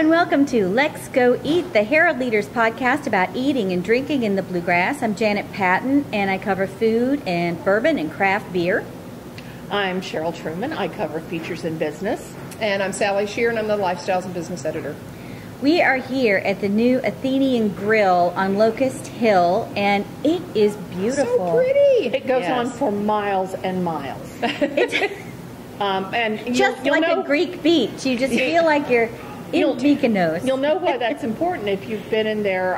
and welcome to LexGo Eat, the Herald Leaders podcast about eating and drinking in the Bluegrass. I'm Janet Patton, and I cover food and bourbon and craft beer. I'm Cheryl Truman. I cover features in business. And I'm Sally Shear, and I'm the Lifestyles and Business Editor. We are here at the new Athenian Grill on Locust Hill, and it is beautiful. So pretty. It goes on for miles and miles. And just like a Greek beach. You just feel like you're in Mykonos. You'll know why that's important if you've been in their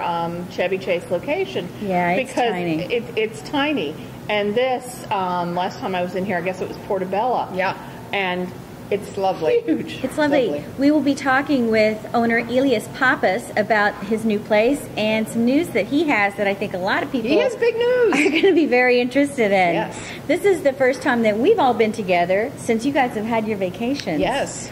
Chevy Chase location. Yeah, it's tiny. It's tiny. And this, last time I was in here, I guess it was Portobello. Yeah. And it's lovely. Huge. It's lovely. We will be talking with owner Ilias Pappas about his new place and some news that he has that I think a lot of people He has big news. are going to be very interested in. Yes. This is the first time that we've all been together since you guys have had your vacations. Yes.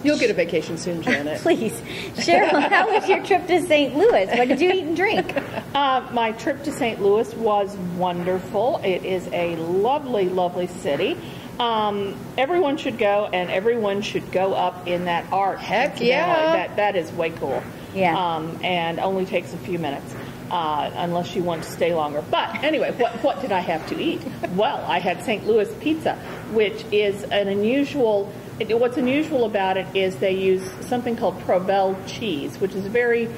You'll get a vacation soon, Janet. Please. Cheryl, how was your trip to St. Louis? What did you eat and drink? My trip to St. Louis was wonderful. It is a lovely, lovely city. Everyone should go, and everyone should go up in that art. Heck yeah. That is way cool. Yeah. And only takes a few minutes, unless you want to stay longer. But anyway, what did I have to eat? Well, I had St. Louis pizza, which is an unusual. What's unusual about it is they use something called Provel cheese, which is very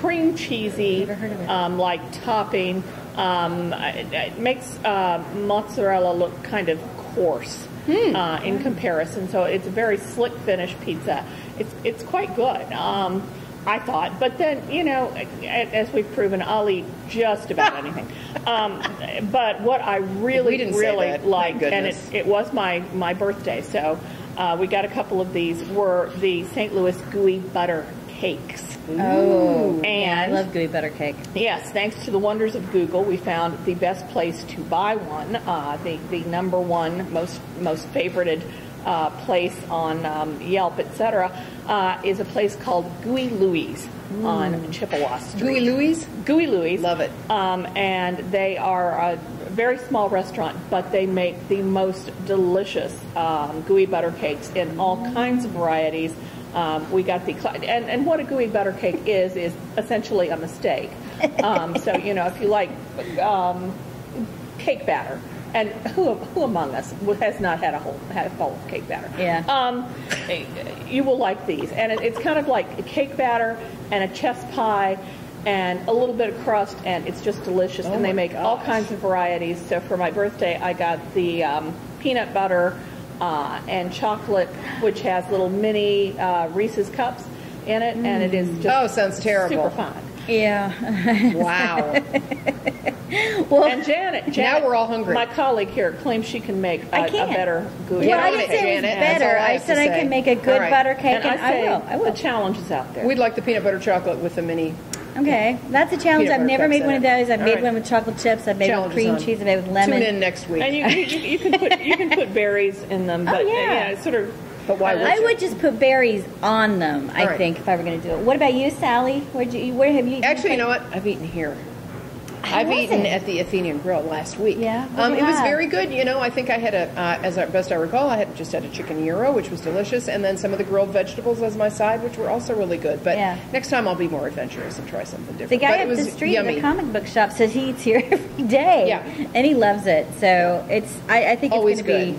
cream cheesy, like topping. It makes mozzarella look kind of coarse in comparison. So it's a very slick finish pizza. It's quite good, I thought. But then, you know, as we've proven, I'll eat just about anything. But what I really liked, and it was my birthday, so we got a couple of these, were the St. Louis gooey butter cakes. Oh, and yeah, I love gooey butter cake. Yes, thanks to the wonders of Google, we found the best place to buy one. The number one most favorited place on Yelp, etc., is a place called Gooey Louie's on Chippewa Street. Gooey Louie's? Gooey Louie's. Love it. And they are a very small restaurant, but they make the most delicious gooey butter cakes in all kinds of varieties. We got and what a gooey butter cake is essentially a mistake. So, you know, if you like cake batter, and who among us has not had a bowl of cake batter? Yeah. You will like these, and it's kind of like a cake batter and a chess pie and a little bit of crust, and it's just delicious. And they make all kinds of varieties. So for my birthday, I got the peanut butter and chocolate, which has little mini Reese's cups in it, and it is just sounds terrible. Super fun. Yeah. Wow. Well, and Janet, now we're all hungry. My colleague here claims she can make a better gooey. Well, I didn't say it was better. I said I can make a good butter cake, and I will. The challenge is out there. We'd like the peanut butter chocolate with the mini. Okay, that's a challenge. I've never made one of those. I've made one with chocolate chips. I've made one with cream cheese. I've made with lemon. Tune in next week. And you can put berries in them. But yeah, it's sort of. But why? I would just put berries on them. I think if I were going to do it. What about you, Sally? Where have you eaten? Actually, you know what? I've eaten here. I've eaten at the Athenian Grill last week. Yeah, it was very good. You know, I think I had as best I recall, I had a chicken gyro, which was delicious, and then some of the grilled vegetables as my side, which were also really good. But next time I'll be more adventurous and try something different. The guy up the street at the comic book shop says he eats here every day, and he loves it. So I think it's going to be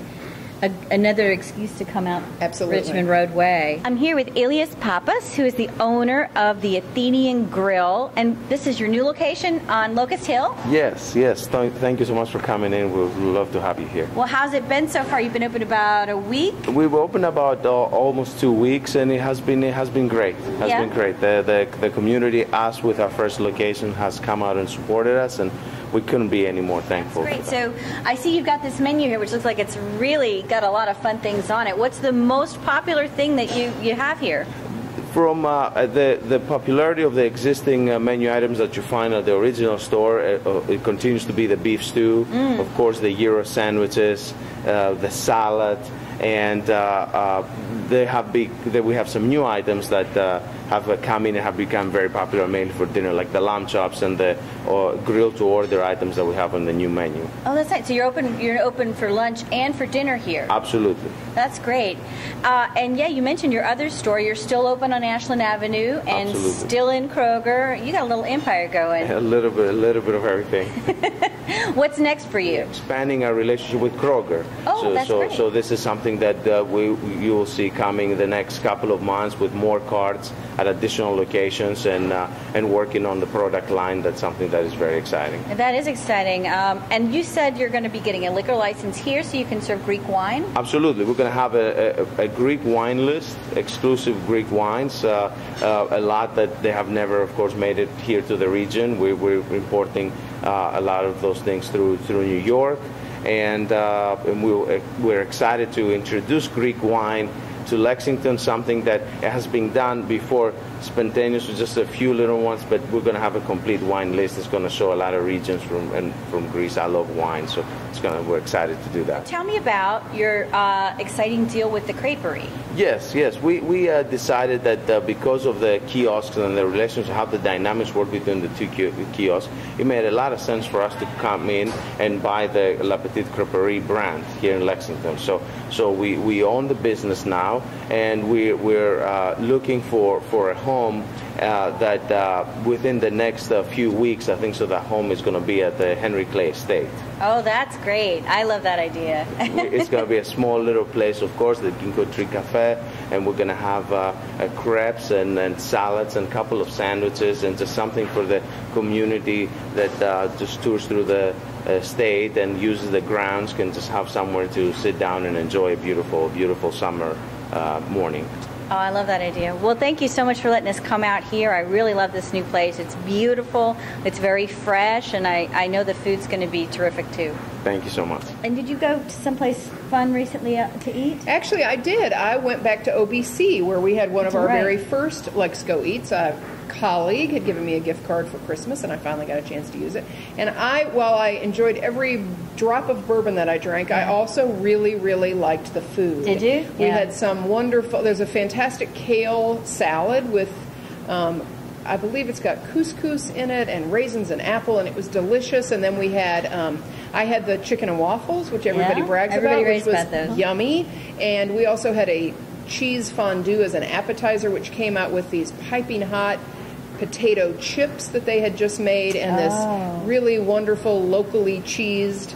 another excuse to come out Richmond Road Way. I'm here with Ilias Pappas, who is the owner of the Athenian Grill, and this is your new location on Locust Hill? Yes. Thank you so much for coming in. We'd love to have you here. Well, how's it been so far? You've been open about a week? We've opened about almost 2 weeks, and it has been great. Been great. The community, us with our first location, has come out and supported us, and we couldn't be any more thankful. That's great. So I see you've got this menu here, which looks like it's really got a lot of fun things on it. What's the most popular thing that you have here? From the popularity of the existing menu items that you find at the original store, it continues to be the beef stew, of course the gyro sandwiches, the salad, and we have some new items that have come in and have become very popular mainly for dinner, like the lamb chops and the grilled to order items that we have on the new menu. Oh, that's nice. So you're open for lunch and for dinner here. Absolutely. That's great. And yeah, you mentioned your other store. You're still open on Ashland Avenue and Absolutely. Still in Kroger. You got a little empire going. A little bit of everything. What's next for you? Expanding our relationship with Kroger. Oh, that's great. So this is something that you will see coming in the next couple of months with more carts at additional locations and working on the product line. That's something that is very exciting. That is exciting. And you said you're going to be getting a liquor license here so you can serve Greek wine? Absolutely. We're going to have a Greek wine list, exclusive Greek wines, a lot that they have never, of course, made it here to the region. We're importing a lot of those things through New York, and we're excited to introduce Greek wine to Lexington, something that has been done before, spontaneous with just a few little ones, but we're going to have a complete wine list. It's going to show a lot of regions from Greece. I love wine, so we're excited to do that. Tell me about your exciting deal with the Creperie. Yes. We decided that because of the kiosks and the relationship, how the dynamics work between the two kiosks, it made a lot of sense for us to come in and buy the La Petite Creperie brand here in Lexington. So we own the business now, and we're looking for a home that within the next few weeks, I think, so that home is going to be at the Henry Clay Estate. Oh, that's great. I love that idea. It's going to be a small little place, of course, the Ginkgo Tree Cafe, and we're going to have crepes and salads and a couple of sandwiches and just something for the community that just tours through the state and uses the grounds, can just have somewhere to sit down and enjoy a beautiful, beautiful summer morning. Oh, I love that idea. Well, thank you so much for letting us come out here. I really love this new place. It's beautiful. It's very fresh, and I know the food's going to be terrific, too. Thank you so much. And did you go to someplace fun recently to eat? Actually, I did. I went back to OBC, where we had one of our very first LexGo Eats. A colleague had given me a gift card for Christmas, and I finally got a chance to use it. And while I enjoyed every drop of bourbon that I drank, I also really, really liked the food. Did you? We had some wonderful, there's a fantastic kale salad with, I believe it's got couscous in it and raisins and apple, and it was delicious. And then we had, I had the chicken and waffles, which everybody brags about, which was yummy. And we also had a cheese fondue as an appetizer, which came out with these piping hot potato chips that they had just made, and this really wonderful locally cheesed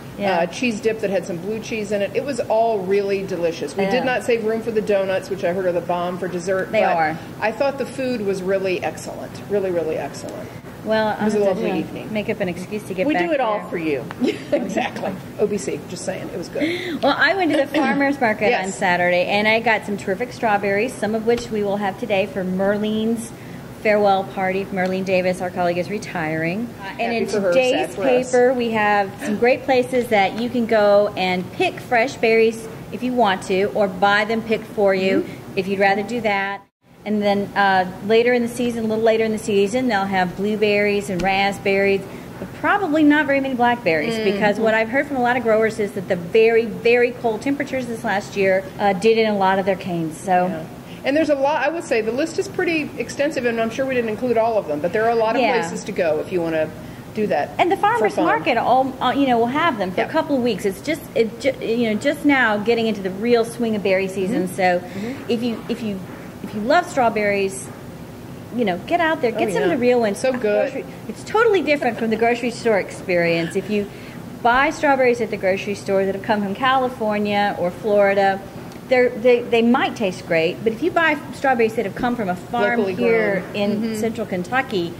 cheese dip that had some blue cheese in it. It was all really delicious. We did not save room for the donuts, which I heard are the bomb for dessert. They are. I thought the food was really excellent. Really, really excellent. Well, it was a lovely evening. Make up an excuse to get back. We do it all for you. Exactly. OBC, just saying. It was good. Well, I went to the farmer's market on Saturday, and I got some terrific strawberries, some of which we will have today for Merlene's farewell party. Merlene Davis, our colleague, is retiring. And in today's paper, we have some great places that you can go and pick fresh berries if you want to, or buy them picked for you if you'd rather do that. And then later in the season, a little later in the season, they'll have blueberries and raspberries, but probably not very many blackberries, because what I've heard from a lot of growers is that the very, very cold temperatures this last year did in a lot of their canes. So. And there's a lot, I would say, the list is pretty extensive, and I'm sure we didn't include all of them, but there are a lot of places to go if you want to do that. And the farmers market, will have them for a couple of weeks. It's just now getting into the real swing of berry season. So if you love strawberries, get out there, get some of the real ones. So good. It's totally different from the grocery store experience. If you buy strawberries at the grocery store that have come from California or Florida, they might taste great, but if you buy strawberries that have come from a farm here in central Kentucky,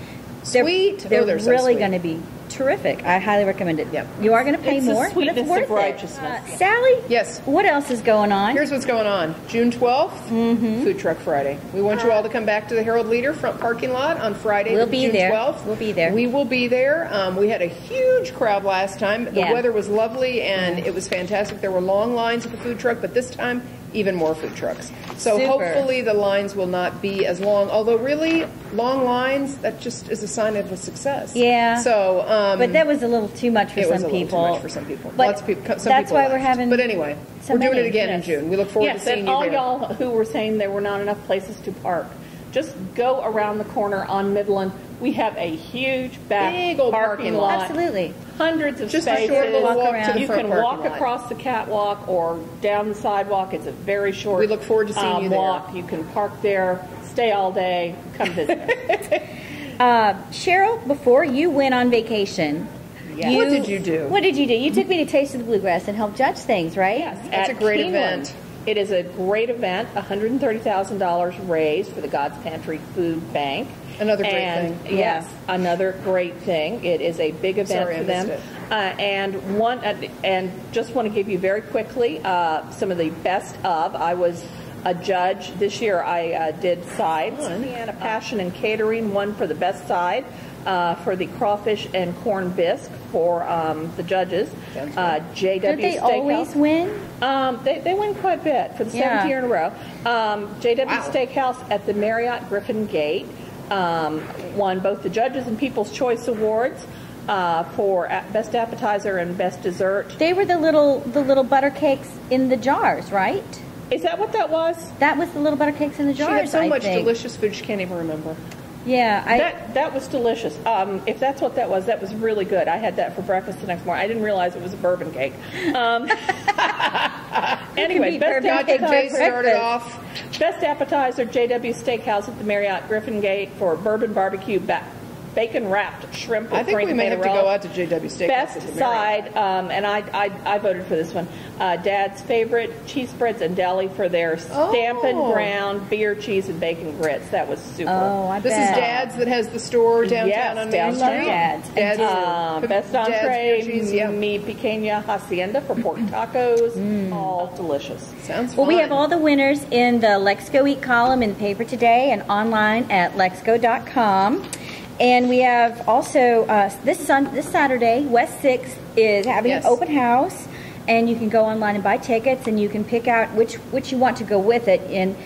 they're really going to be terrific. I highly recommend it. Yep. You are going to pay more, but it's worth of righteousness. Sally? Yes. What else is going on? Here's what's going on. June 12th, Food Truck Friday. We want you all to come back to the Herald Leader front parking lot on Friday, June 12th. We'll be there. We will be there. We had a huge crowd last time. The weather was lovely, and it was fantastic. There were long lines at the food truck, but this time, even more food trucks. So hopefully the lines will not be as long, although really long lines, that just is a sign of a success. Yeah. So, but that was a little too much for some people. It was a little too much for some people. But lots of people, that's why we're having. But anyway, we're doing it again in June. We look forward to seeing you there. All y'all who were saying there were not enough places to park, just go around the corner on Midland. We have a huge back parking lot. Absolutely. Hundreds of just spaces. a short little walk to the you front can walk across the catwalk or down the sidewalk. It's a very short We look forward to seeing you there. walk. You can park there, stay all day, come visit us. Cheryl, before you went on vacation, what did you do? What did you do? You took me to Taste of the Bluegrass and helped judge things, right? Yes. That's a great event. It is a great event. $130,000 raised for the God's Pantry Food Bank. Another great thing. Yes, another great thing. It is a big event for them. And just want to give you very quickly some of the best of. I was a judge this year. I did sides. Indiana Passion and Catering won for the best side for the crawfish and corn bisque for the judges. JW Don't they always win? They win quite a bit for the 7th year in a row. JW Steakhouse at the Marriott Griffin Gate won both the Judges and People's Choice Awards for Best Appetizer and Best Dessert. They were the little butter cakes in the jars, right? Is that what that was? That was the little butter cakes in the jars. She had so much think. delicious food she can't even remember. Yeah, that was delicious. If that's what that was really good. I had that for breakfast the next morning. I didn't realize it was a bourbon cake. Anyway, best appetizer started off. Best appetizer, JW Steakhouse at the Marriott Griffin Gate for bourbon barbecue bacon wrapped shrimp. I think we may have to go out to JW Steakhouse. Best side, and I voted for this one. Dad's favorite cheese spreads and deli for their Stampin' Ground beer, cheese, and bacon grits. That was super. Oh, I bet. This is Dad's that has the store downtown on Main Street. Dad's. Best entree, mi pequeña hacienda for pork tacos. All delicious. Sounds fun. Well, we have all the winners in the LexGo Eat column in the paper today and online at lexgo.com. And we have also, this Saturday, West 6th is having an open house, and you can go online and buy tickets, and you can pick out which you want to go with it. And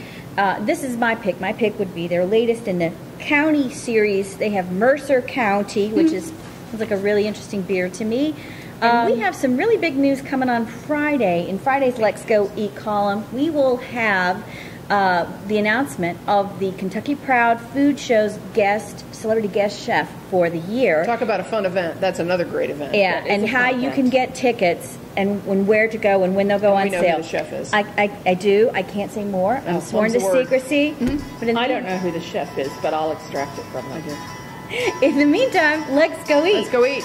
this is my pick. My pick would be their latest in the county series. They have Mercer County, which sounds like a really interesting beer to me. And we have some really big news coming on Friday. In Friday's LexGo Eat column, we will have the announcement of the Kentucky Proud Food Show's celebrity guest chef for the year. Talk about a fun event. That's another great event. Yeah, and how you can get tickets and where to go and when they'll go on sale. We know who the chef is. I do. I can't say more. I'm sworn to secrecy. But I don't know who the chef is, but I'll extract it from them. In the meantime, let's go eat. Let's go eat.